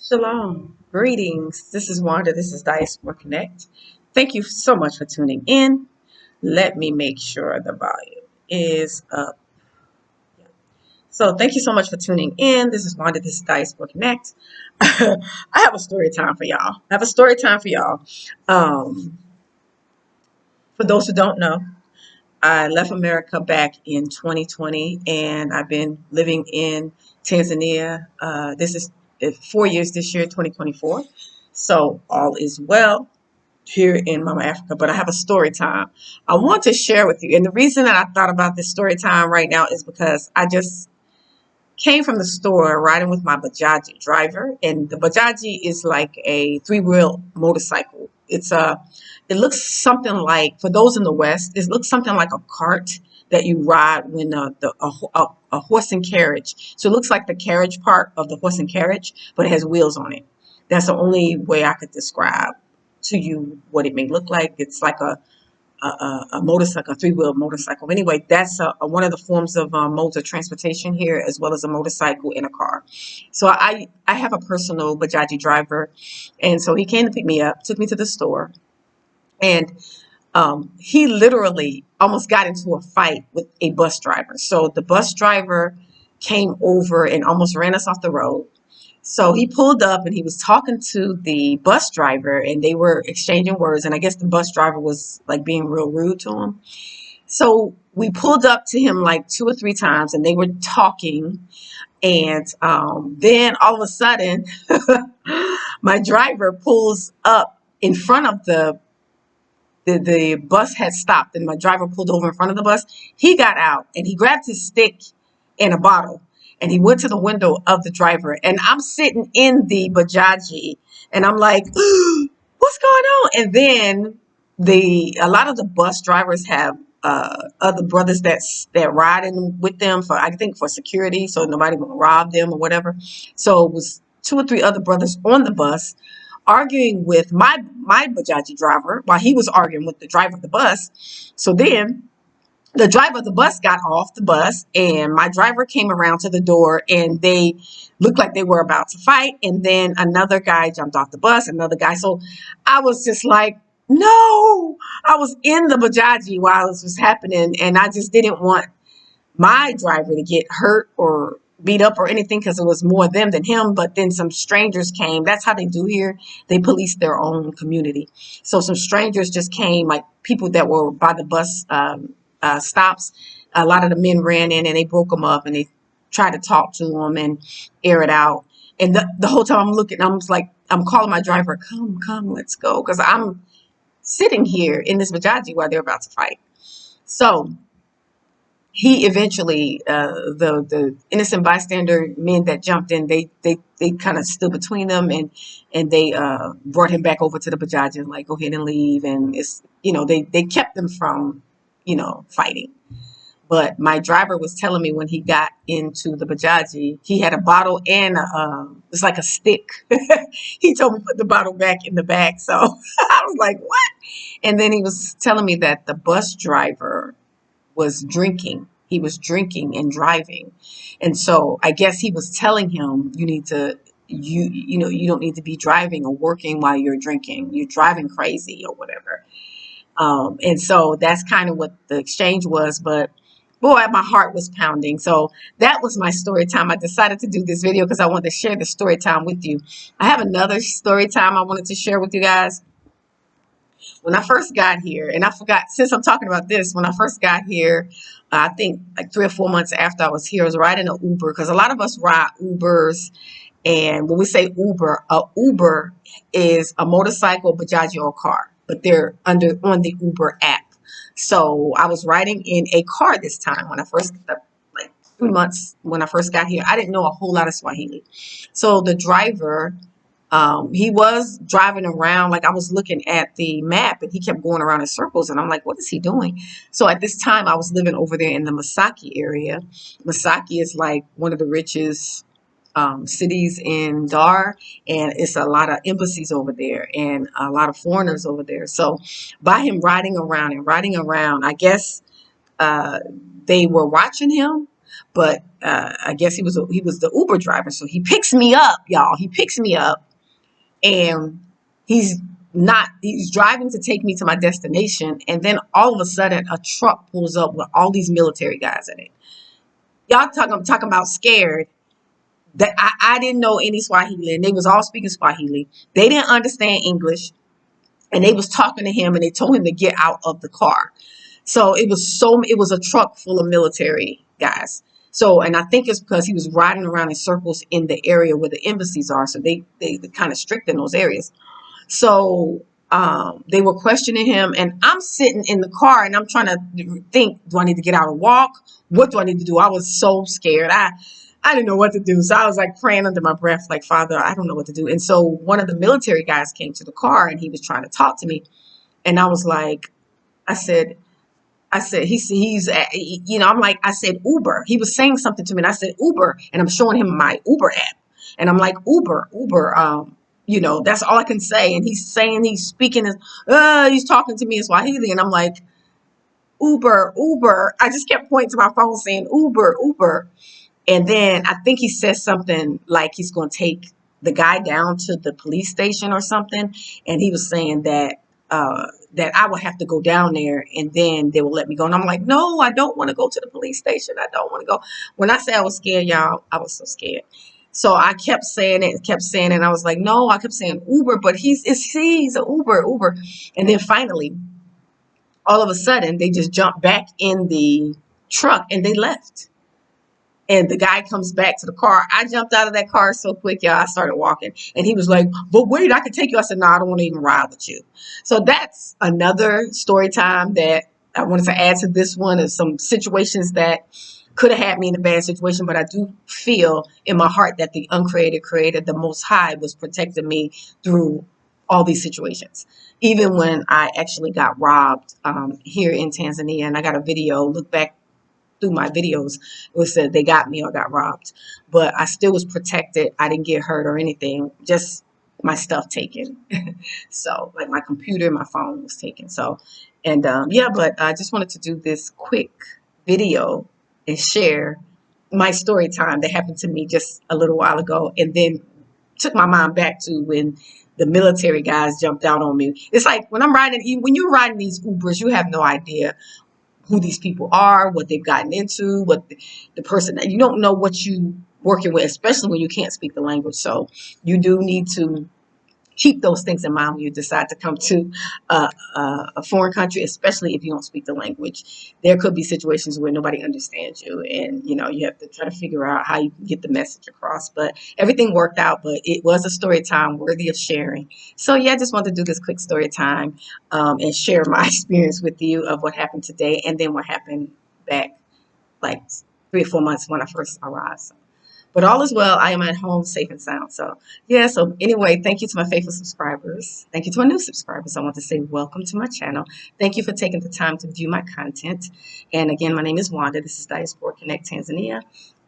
Shalom. Greetings. This is Wanda. This is Diaspora Connect. Thank you so much for tuning in. Let me make sure the volume is up. So thank you so much for tuning in. This is Wanda. This is Diaspora Connect. I have a story time for y'all. Um, for those who don't know, I left America back in 2020, and I've been living in Tanzania. This is 4 years this year, 2024. So all is well here in Mama Africa. But I have a story time I want to share with you. And the reason that I thought about this story time right now is because I just came from the store riding with my Bajaji driver, and the Bajaji is like a three-wheel motorcycle. It looks something like, for those in the West, it looks something like a cart that you ride when a horse and carriage. So it looks like the carriage part of the horse and carriage, but it has wheels on it. That's the only way I could describe to you what it may look like. It's like a motorcycle, a three-wheel motorcycle. Anyway, that's one of the forms of modes of transportation here, as well as a motorcycle and a car. So I have a personal Bajaji driver, and so he came to pick me up, took me to the store, and he literally almost got into a fight with a bus driver. So the bus driver came over and almost ran us off the road. So he pulled up and he was talking to the bus driver, and they were exchanging words. And I guess the bus driver was like being real rude to him. So we pulled up to him like two or three times, and they were talking. And then all of a sudden, my driver pulls up in front of the bus had stopped, and my driver pulled over in front of the bus. He got out and he grabbed his stick and a bottle, and he went to the window of the driver. And I'm sitting in the Bajaji, and I'm like, what's going on? And then a lot of the bus drivers have other brothers that ride in with them for, I think, for security, so nobody will rob them or whatever. So it was two or three other brothers on the bus arguing with my Bajaji driver while he was arguing with the driver of the bus. So then the driver of the bus got off the bus, and my driver came around to the door, and they looked like they were about to fight. And then another guy jumped off the bus, another guy. So I was just like, no, I was in the Bajaji while this was happening, and I just didn't want my driver to get hurt or beat up or anything, because it was more them than him. But then some strangers came. That's how they do here. They police their own community. So some strangers just came, like people that were by the bus stops. A lot of the men ran in and they broke them up, and they tried to talk to them and air it out. And the whole time I'm looking, I'm just like, I'm calling my driver, come, let's go. Because I'm sitting here in this Bajaji while they're about to fight. So he eventually, the innocent bystander men that jumped in, they kind of stood between them, and they brought him back over to the Bajaji and like, go ahead and leave. And it's, they kept them from, fighting. But my driver was telling me when he got into the Bajaji, he had a bottle and it's like a stick. He told me put the bottle back in the bag. So I was like, what? And then he was telling me that the bus driver was drinking. He was drinking and driving. And so I guess he was telling him, you don't need to be driving or working while you're drinking. You're driving crazy or whatever. And so that's kind of what the exchange was. But boy, my heart was pounding. So that was my story time. I decided to do this video because I wanted to share the story time with you. I have another story time I wanted to share with you guys. When I first got here, and I forgot, since I'm talking about this, when I first got here, I think like 3 or 4 months after I was here, I was riding an Uber, because a lot of us ride Ubers. And when we say Uber, a Uber is a motorcycle, Bajaji, or car, but they're on the Uber app. So I was riding in a car this time when I first, like 3 months when I first got here. I didn't know a whole lot of Swahili. So the driver, he was driving around, like I was looking at the map, and he kept going around in circles, and I'm like, what is he doing? So at this time I was living over there in the Masaki area. Masaki is like one of the richest cities in Dar, and it's a lot of embassies over there and a lot of foreigners over there. So by him riding around, I guess they were watching him. but I guess he was the Uber driver. So he picks me up, y'all. He picks me up, and he's he's driving to take me to my destination, and then all of a sudden a truck pulls up with all these military guys in it. Y'all talking about scared. That I didn't know any Swahili, and they was all speaking Swahili. They didn't understand English, and they was talking to him, and they told him to get out of the car. So it was a truck full of military guys. So, and I think it's because he was riding around in circles in the area where the embassies are. So they kind of strict in those areas. So they were questioning him, and I'm sitting in the car, and I'm trying to think: do I need to get out and walk? What do I need to do? I was so scared. I didn't know what to do. So I was like praying under my breath, like, Father, I don't know what to do. And so one of the military guys came to the car, and he was trying to talk to me, and I was like, I said, I'm like, I said, Uber. He was saying something to me, and I said, Uber. And I'm showing him my Uber app. And I'm like, Uber. That's all I can say. And he's speaking, he's talking to me in Swahili. And I'm like, Uber. I just kept pointing to my phone saying, Uber. And then I think he said something like he's going to take the guy down to the police station or something. And he was saying that that I would have to go down there, and then they will let me go. And I'm like, no, I don't want to go to the police station. I don't want to go. When I say I was scared, y'all, I was so scared. So I kept saying it, and I was like, no, I kept saying Uber, but he's a Uber. And then finally, all of a sudden, they just jumped back in the truck and they left. And the guy comes back to the car. I jumped out of that car so quick, y'all. I started walking. And he was like, but wait, I can take you. I said, no, I don't want to even ride with you. So that's another story time that I wanted to add to this one, is some situations that could have had me in a bad situation. But I do feel in my heart that the uncreated creator, the Most High, was protecting me through all these situations. Even when I actually got robbed here in Tanzania, and I got a video, look back through my videos, it was said they got me or got robbed, but I still was protected. I didn't get hurt or anything, just my stuff taken. So like my computer, my phone was taken. So, and but I just wanted to do this quick video and share my story time that happened to me just a little while ago, and then took my mind back to when the military guys jumped out on me. It's like when when you're riding these Ubers, you have no idea who these people are, what they've gotten into, what the person, you don't know what you working with, especially when you can't speak the language. So you do need to keep those things in mind when you decide to come to a foreign country, especially if you don't speak the language. There could be situations where nobody understands you, and you have to try to figure out how you can get the message across. But everything worked out. But it was a story time worthy of sharing. So yeah, I just wanted to do this quick story time and share my experience with you of what happened today, and then what happened back like 3 or 4 months when I first arrived. So, but all is well. I am at home, safe and sound. So, yeah. So, anyway, thank you to my faithful subscribers. Thank you to my new subscribers. I want to say welcome to my channel. Thank you for taking the time to view my content. And again, my name is Wanda. This is Diaspora Connect Tanzania.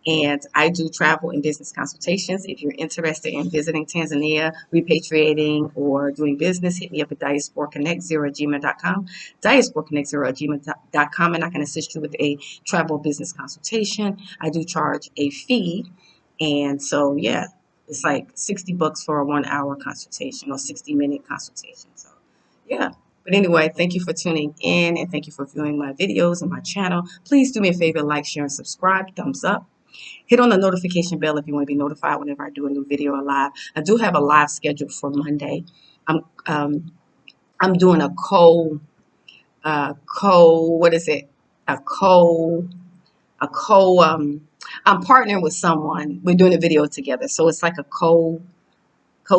And I do travel and business consultations. If you're interested in visiting Tanzania, repatriating, or doing business, hit me up at diasporaconnect0@gmail.com, diasporaconnect0@gmail.com, and I can assist you with a travel business consultation. I do charge a fee. And so, yeah, it's like $60 for a 1-hour consultation or 60-minute consultation. So, yeah. But anyway, thank you for tuning in, and thank you for viewing my videos and my channel. Please do me a favor, like, share, and subscribe. Thumbs up. Hit on the notification bell if you want to be notified whenever I do a new video or live. I do have a live scheduled for Monday. I'm doing a what is it? I'm partnering with someone. We're doing a video together. So it's like a co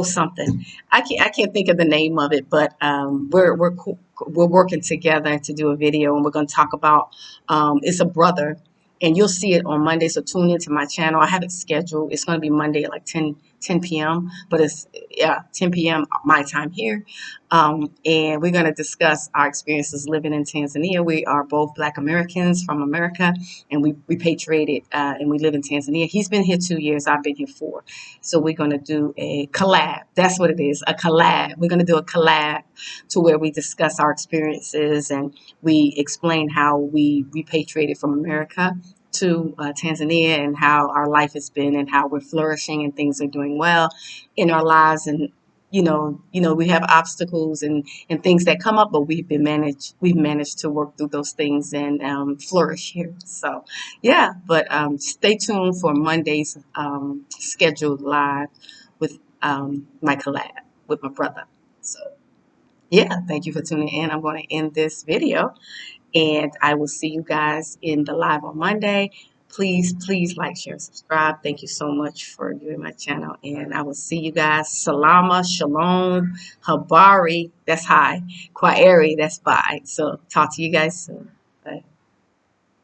something. I can't think of the name of it, but we're working together to do a video, and we're going to talk about it's a brother, and you'll see it on Monday. So tune into my channel. I have it scheduled. It's going to be Monday at like 10 p.m. But it's 10 p.m. my time here, and we're going to discuss our experiences living in Tanzania. We are both Black Americans from America, and we repatriated, and we live in Tanzania. He's been here 2 years. I've been here 4. So we're going to do a collab. That's what it is, a collab. We're going to do a collab to where we discuss our experiences, and we explain how we repatriated from America to Tanzania and how our life has been and how we're flourishing and things are doing well in our lives. And we have obstacles and things that come up, but we've managed to work through those things and flourish here. So yeah, but stay tuned for Monday's scheduled live with my collab with my brother. So yeah, thank you for tuning in. I'm going to end this video and I will see you guys in the live on Monday. Please, please like, share, subscribe. Thank you so much for viewing my channel. And I will see you guys. Salama, Shalom, Habari, that's hi. Kwaeri, that's bye. So talk to you guys soon.